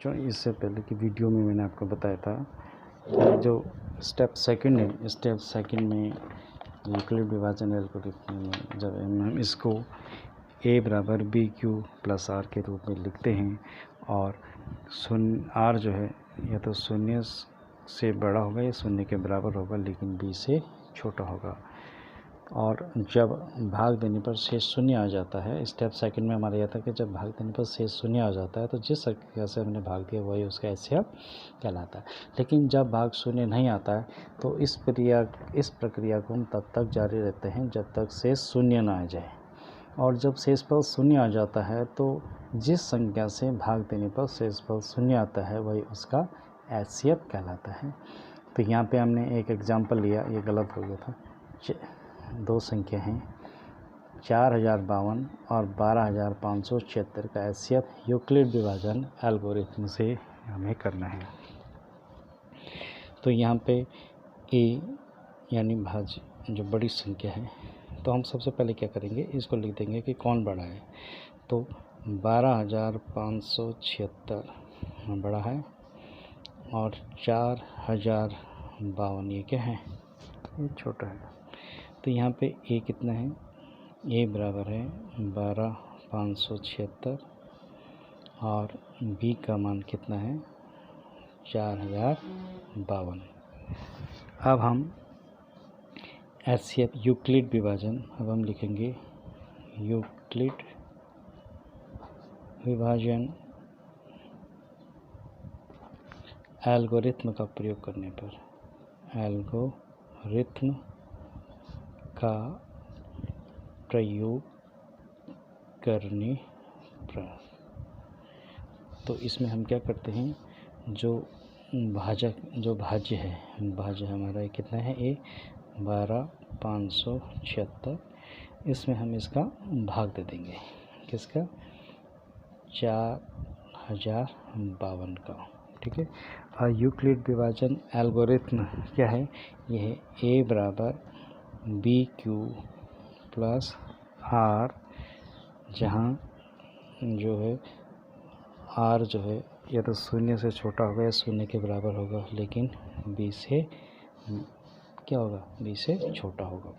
बच्चों, इससे पहले की वीडियो में मैंने आपको बताया था कि जो स्टेप सेकंड है, स्टेप सेकंड में यूक्लिड विभाजन एल्गोरिथम में जब हम इसको a बराबर बी क्यू प्लस आर के रूप में लिखते हैं और आर जो है या तो शून्य से बड़ा होगा या शून्य के बराबर होगा, लेकिन बी से छोटा होगा। और जब भाग देने पर शेष शून्य आ जाता है, स्टेप सेकंड में हमारा यह था कि जब भाग देने पर शेष शून्य आ जाता है तो जिस संख्या से हमने भाग दिया वही उसका एचसीएफ कहलाता है। लेकिन जब भाग शून्य नहीं आता है तो इस प्रक्रिया को हम तब तक जारी रहते हैं जब तक शेष शून्य ना आ जाए। और जब शेष फल शून्य आ जाता है तो जिस संख्या से भाग देने पर शेष फल शून्य आता है वही उसका एचसीएफ कहलाता है। तो यहाँ पे हमने एक एग्जाम्पल लिया, ये गलत हो गया था। दो संख्या हैं 4052 और 12576 का एचसीएफ यूक्लिड विभाजन एल्गोरिथम से हमें करना है। तो यहाँ पे ए यानी भाज्य जो बड़ी संख्या है, तो हम सबसे पहले क्या करेंगे, इसको लिख देंगे कि कौन बड़ा है। तो 12576 बड़ा है और 4052 ये क्या है, ये छोटा है। तो यहाँ पे ए कितना है, ए बराबर है 12576 और बी का मान कितना है 4052। अब हम एचसीएफ यूक्लिड विभाजन, अब हम लिखेंगे यूक्लिड विभाजन एल्गोरिथम का प्रयोग करने पर, एल्गोरिथम का प्रयोग करने पर, तो इसमें हम क्या करते हैं, जो भाज्य है, भाज्य हमारा कितना है, ए 12576, इसमें हम इसका भाग दे देंगे, किसका, 4052 का। ठीक है। और यूक्लिड विभाजन एल्गोरिथम क्या है, यह है ए बराबर बी क्यू प्लस आर, जहाँ जो है आर जो है या तो शून्य से छोटा होगा या शून्य के बराबर होगा, लेकिन बी से क्या होगा, बी से छोटा होगा।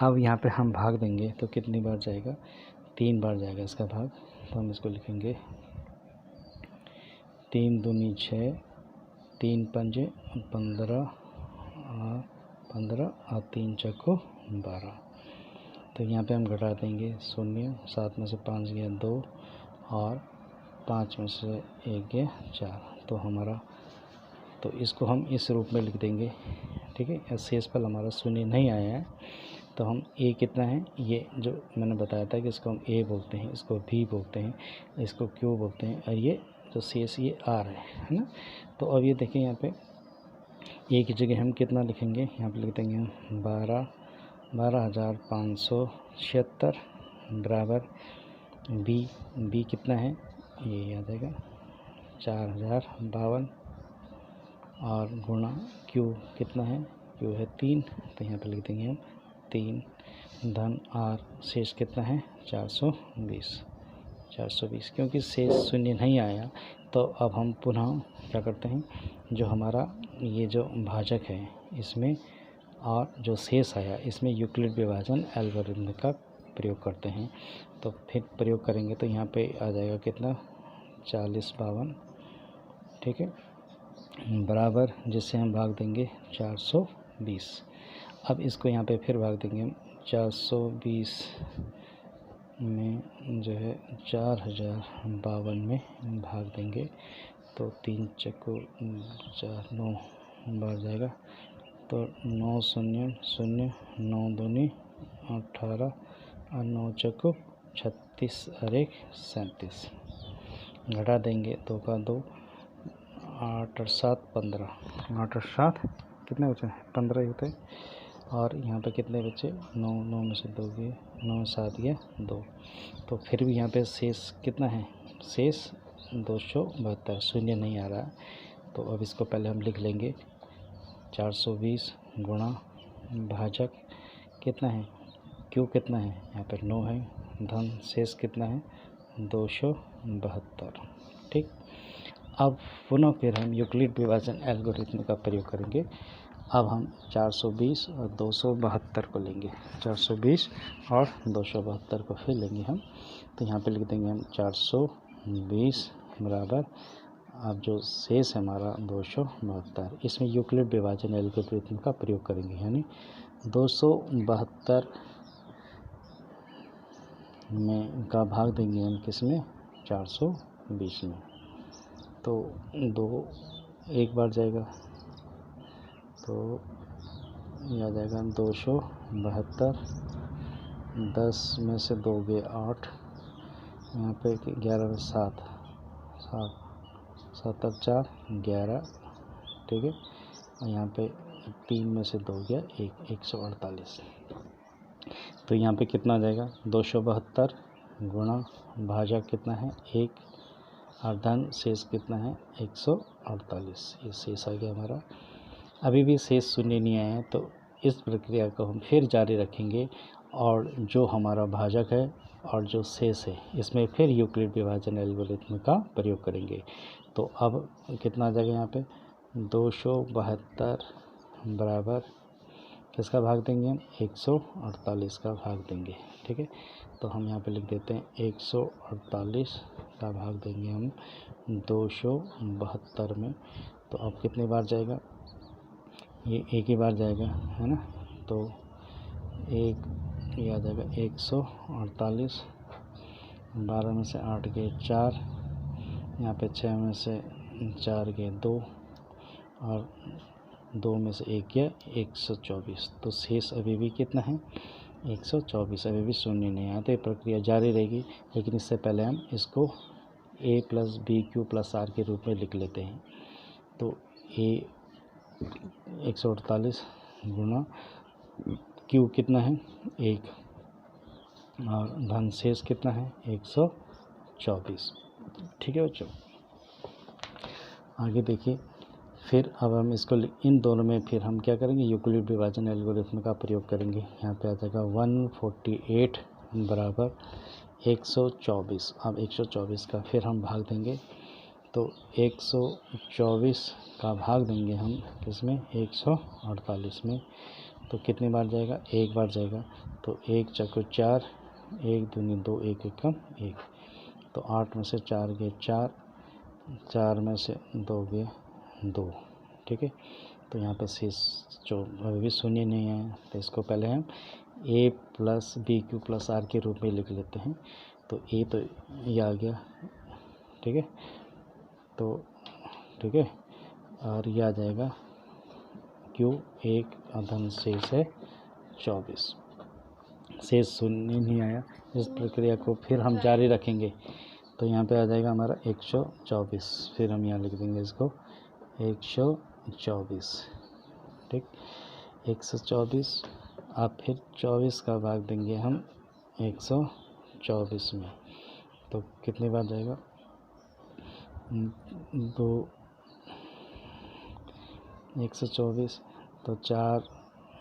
अब यहाँ पे हम भाग देंगे तो कितनी बार जाएगा, 3 बार जाएगा इसका भाग। तो हम इसको लिखेंगे 3 दूनी 6, 3 पंजे 15 और 3 चौको 12। तो यहाँ पे हम घटा देंगे 0, 7 में से 5 गया 2 और 5 में से 1 गया 4। तो हमारा, तो इसको हम इस रूप में लिख देंगे। ठीक है। शेष फल हमारा शून्य नहीं आया है तो हम ए कितना है, ये जो मैंने बताया था कि इसको हम ए बोलते हैं, इसको बी बोलते हैं, इसको क्यू बोलते हैं, और ये जो शेष ये आर है ना। तो अब ये देखिए यहाँ पे ए की जगह हम कितना लिखेंगे, यहाँ पे लिख देंगे हम 12576 बराबर बी कितना है, ये आ जाएगा 4052 और गुणा क्यू कितना है, क्यू है 3, तो यहाँ पे लिख देंगे हम 3 धन आर, शेष कितना है 420, क्योंकि शेष शून्य नहीं आया। तो अब हम पुनः क्या करते हैं, जो हमारा ये जो भाजक है इसमें और जो शेष आया इसमें यूक्लिड विभाजन एल्गोरिथम का प्रयोग करते हैं। तो फिर प्रयोग करेंगे तो यहाँ पे आ जाएगा कितना, 4052। ठीक है, बराबर जिससे हम भाग देंगे 420। अब इसको यहाँ पे फिर भाग देंगे 420 में जो है 4052 में भाग देंगे तो 3 चक्को 4 9 बार जाएगा, तो 9 0 0 9 दूनी 18 और 9 चक्को 36 और 1 37। घटा देंगे 2 का 2, 8 और 7 15, 8 और 7 कितने बचे, 15 होते हैं। और यहाँ पे कितने बचे, 9 में से 2 गए, 9 7 गया 2। तो फिर भी यहाँ पे शेष कितना है, शेष 272, शून्य नहीं आ रहा। तो अब इसको पहले हम लिख लेंगे 420 गुणा भाजक कितना है, क्यू कितना है, यहाँ पर 9 है, धन शेष कितना है 272। ठीक। अब पुनः फिर हम यूक्लिड विभाजन एल्गोरिथम का प्रयोग करेंगे। अब हम 420 और 272 को लेंगे, 420 और 272 को फिर लेंगे हम। तो यहाँ पे लिख देंगे हम 420 बराबर, अब जो शेष है हमारा 272, इसमें यूक्लिड विभाजन एल्गोरिथम का प्रयोग करेंगे, यानी 272 में का भाग देंगे हम किस में, 420 में। तो 2 एक बार जाएगा, तो यह आ जाएगा 272, 10 में से 2 गए 8, यहाँ पे 11 में 7, 7 और 4 11, ठीक है। और यहाँ पे 3 में से 2 गया 1, 148। तो यहाँ पे कितना आ जाएगा, 272 गुणा भाजक कितना है 1 और धन शेष कितना है 148, ये शेष आ गया हमारा। अभी भी शेष शून्य नहीं आया है, तो इस प्रक्रिया को हम फिर जारी रखेंगे और जो हमारा भाजक है और जो शेष है इसमें फिर यूक्लिड विभाजन एल्गोरिथम का प्रयोग करेंगे। तो अब कितना आ जाएगा, यहाँ पे 272 बराबर किसका भाग देंगे हम, 148 का भाग देंगे, ठीक है। तो हम यहाँ पे लिख देते हैं 148 का भाग देंगे हम 272 में। तो अब कितने बार जाएगा, ये एक ही बार जाएगा, है ना। तो एक ये आ जाएगा 148, 12 में से 8 गए 4, यहाँ पे 6 में से 4 गए 2 और 2 में से 1 गया 124। तो शेष अभी भी कितना है 124, अभी भी शून्य नहीं आया। तो ये प्रक्रिया जारी रहेगी, लेकिन इससे पहले हम इसको a + bq + r के रूप में लिख लेते हैं। तो a 148 गुणा q कितना है 1 और धन शेष कितना है 124, ठीक है बच्चों। आगे देखिए, फिर अब हम इसको इन दोनों में फिर हम क्या करेंगे, यूक्लिड विभाजन एल्गोरिथम का प्रयोग करेंगे। यहाँ पे आ जाएगा 148 बराबर 124। अब 124 का फिर हम भाग देंगे, तो 124 का भाग देंगे हम किसमें 148 में। तो कितनी बार जाएगा, एक बार जाएगा। तो 1 चौको 4, 1 दूनी 2, 1 एकम 1। तो 8 में से 4 गए 4, 4 में से 2 गए 2, ठीक है। तो यहाँ पे शेष जो अभी भी शून्य नहीं है, तो इसको पहले हम a + bq + r के रूप में लिख लेते हैं। तो a तो ये आ गया, ठीक है। तो ठीक है, और ये आ जाएगा q 1 धन शेष है 24, शेष शून्य नहीं आया। इस प्रक्रिया को फिर हम जारी रखेंगे। तो यहाँ पे आ जाएगा हमारा 124, फिर हम यहाँ लिख देंगे इसको 124, ठीक 124। अब फिर 24 का भाग देंगे हम 124 में। तो कितनी बार जाएगा, 2 124, तो 4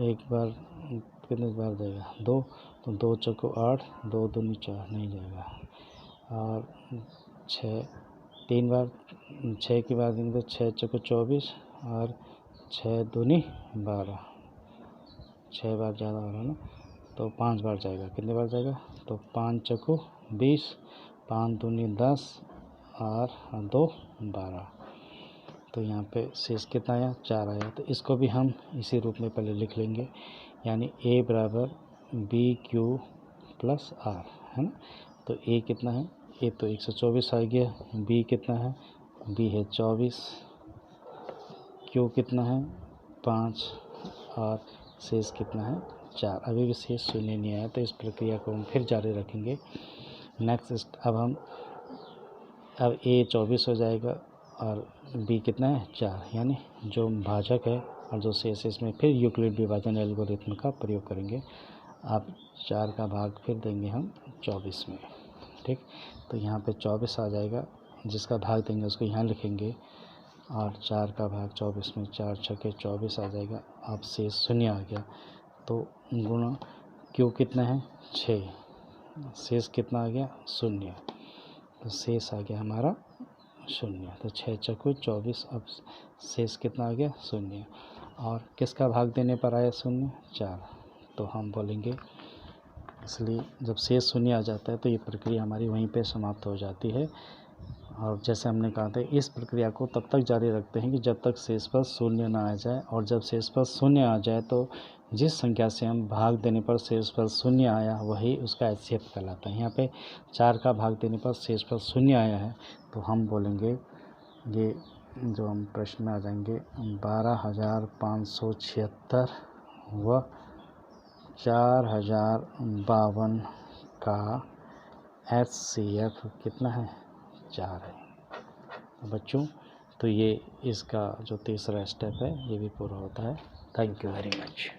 एक बार कितनी बार जाएगा 2, तो 2 चौको 8, 2 दूनी 4 नहीं जाएगा। और 6 3 बार, 6 की बार देंगे तो 6 चौको 24 और 6 दूनी 12, 6 बार ज़्यादा हो रहा है ना। तो 5 बार जाएगा, कितने बार जाएगा, तो 5 चौको 20, 5 दूनी 10 और 2 12। तो यहाँ पे शेष कितना आया 4 आया। तो इसको भी हम इसी रूप में पहले लिख लेंगे, यानी a बराबर bq + r, है ना। तो a कितना है, a तो 124 आ गया, b कितना है, b है 24, q कितना है 5 और शेष कितना है 4। अभी भी शेष शून्य नहीं आया, तो इस प्रक्रिया को हम फिर जारी रखेंगे। नेक्स्ट अब a 24 हो जाएगा और b कितना है 4, यानी जो भाजक है और जो शेष है इसमें फिर यूक्लिड विभाजन एल्गोरिथम का प्रयोग करेंगे। अब 4 का भाग फिर देंगे हम 24 में, ठीक। तो यहाँ पे 24 आ जाएगा, जिसका भाग देंगे उसको यहाँ लिखेंगे, और 4 का भाग 24 में, 4 छक्के 24 आ जाएगा। अब शेष शून्य आ गया, तो गुणा q कितना है 6, शेष कितना आ गया 0। तो शेष आ गया हमारा शून्य। तो 6 चौको 24, अब शेष कितना आ गया? शून्य। और किसका भाग देने पर आया शून्य? 4। तो हम बोलेंगे, इसलिए जब शेष शून्य आ जाता है तो ये प्रक्रिया हमारी वहीं पे समाप्त हो जाती है। और जैसे हमने कहा था, इस प्रक्रिया को तब तक जारी रखते हैं कि जब तक शेष पर शून्य ना आ जाए, और जब शेष पर शून्य आ जाए तो जिस संख्या से हम भाग देने पर शेष पर शून्य आया वही उसका HCF कहलाता है। यहाँ पे 4 का भाग देने पर शेष पर शून्य आया है, तो हम बोलेंगे ये जो हम प्रश्न में आ जाएंगे 12,576 व 4,052 का HCF कितना है? 4 है। बच्चों, तो ये इसका जो तीसरा स्टेप है ये भी पूरा होता है। Thank you very much.